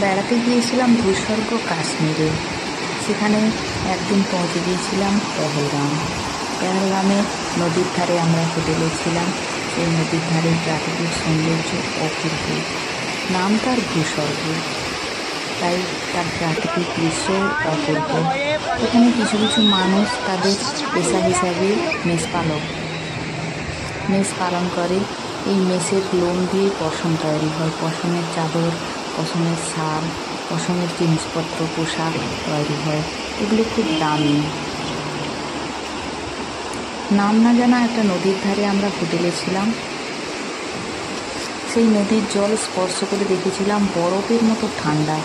বেড়াতে গিয়েছিলাম ভূস্বর্গ কাশ্মীরে। সেখানে একদিন পৌঁছে গিয়েছিলাম পেহেলগামে। নদীর ধারে আমরা হোটেলে ছিলাম। সেই নদীর ধারে প্রাকৃতিক সৌন্দর্য অপূর্ব। নাম তার ভূস্বর্গ, তাই তার প্রাকৃতিক দৃশ্য অপূর্ব। এখানে কিছু কিছু মানুষ তাদের পেশা হিসাবে মেষ পালন করে। এই মেষের লোম দিয়ে পশম তৈরি হয়। পশমের চাদর, পশমের শাল, পশমের জিনিসপত্র, পোশাক তৈরি হয়। এগুলো খুব দামি। নাম না জানা একটা নদীর ধারে আমরা হোটেলে ছিলাম। সেই নদীর জল স্পর্শ করে দেখেছিলাম বরফের মতো ঠান্ডা,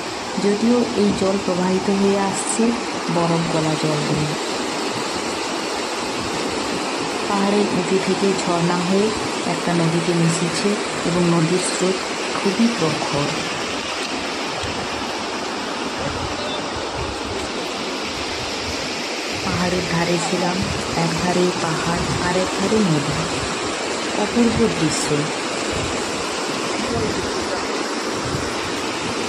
যদিও এই জল প্রবাহিত হয়ে আসছে বরফ গলা জল দিয়ে। পাহাড়ের উঁচু থেকে ঝর্ণা হয়ে একটা নদীতে মিশেছে এবং নদীর স্রোত খুবই প্রখর। পাহাড়ের ধারে ছিলাম, এক ধারে পাহাড় আর এক ধারে নদী। অপূর্ব দৃশ্য।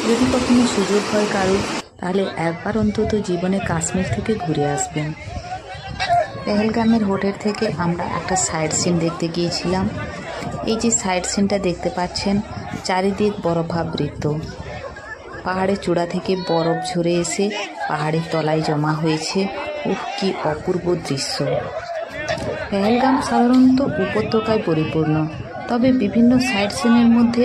যদি কখনো সুযোগ হয় কারো, তাহলে একবার অন্তত জীবনে কাশ্মীর থেকে ঘুরে আসবেন। পেহেলগামের হোটেল থেকে আমরা একটা সাইট সিন দেখতে গিয়েছিলাম। এই যে সাইট সিনটা দেখতে পাচ্ছেন, চারিদিক বরফাবৃত। পাহাড়ের চূড়া থেকে বরফ ঝরে এসে পাহাড়ের তলায় জমা হয়েছে। কি অপূর্ব দৃশ্য! পেহেলগাম সাধারণত উপত্যকায় পরিপূর্ণ, তবে বিভিন্ন সাইট সিনের মধ্যে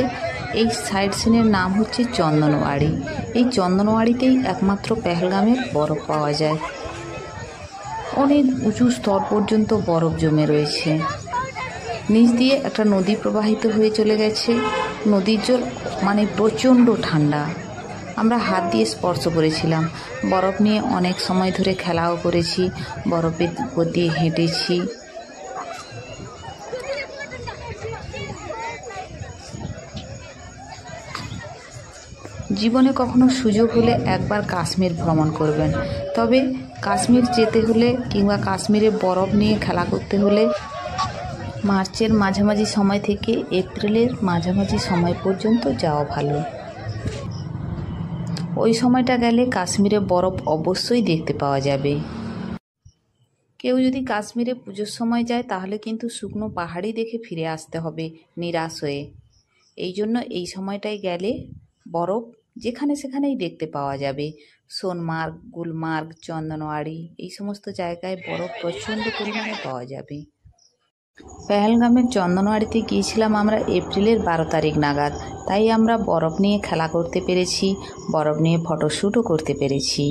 এই সাইট সিনের নাম হচ্ছে চন্দনওয়াড়ি। এই চন্দনওয়াড়িতেই একমাত্র পেহেলগামের বরফ পাওয়া যায়। অনেক উঁচু স্তর পর্যন্ত বরফ জমে রয়েছে। নিচ দিয়ে একটা নদী প্রবাহিত হয়ে চলে গেছে। নদীর জল প্রচণ্ড ঠান্ডা। আমরা হাত দিয়ে স্পর্শ করেছিলাম। বরফ নিয়ে অনেক সময় ধরে খেলাও করেছি, বরফের উপর দিয়ে হেঁটেছি। জীবনে কখনো সুযোগ হলে একবার কাশ্মীর ভ্রমণ করবেন। তবে কাশ্মীর যেতে হলে কিংবা কাশ্মীরে বরফ নিয়ে খেলা করতে হলে মার্চের মাঝামাঝি সময় থেকে এপ্রিলের মাঝামাঝি সময় পর্যন্ত যাওয়া ভালো। ওই সময়টা গেলে কাশ্মীরে বরফ অবশ্যই দেখতে পাওয়া যাবে। কেউ যদি কাশ্মীরে পুজোর সময় যায়, তাহলে কিন্তু শুকনো পাহাড়ই দেখে ফিরে আসতে হবে নিরাশ হয়ে। এই জন্য এই সময়টায় গেলে বরফ যেখানে সেখানেই দেখতে পাওয়া যাবে। সোনমার্গ, গুলমার্গ, চন্দনওয়াড়ি, এই সমস্ত জায়গায় বরফ প্রচণ্ড পরিমাণে পাওয়া যাবে। পেহেলগামের চন্দনওয়াড়িতে গিয়েছিলাম আমরা এপ্রিলের 12 তারিখ নাগাদ। তাই আমরা বরফ নিয়ে খেলা করতে পেরেছি, বরফ নিয়ে ফটোশ্যুটও করতে পেরেছি।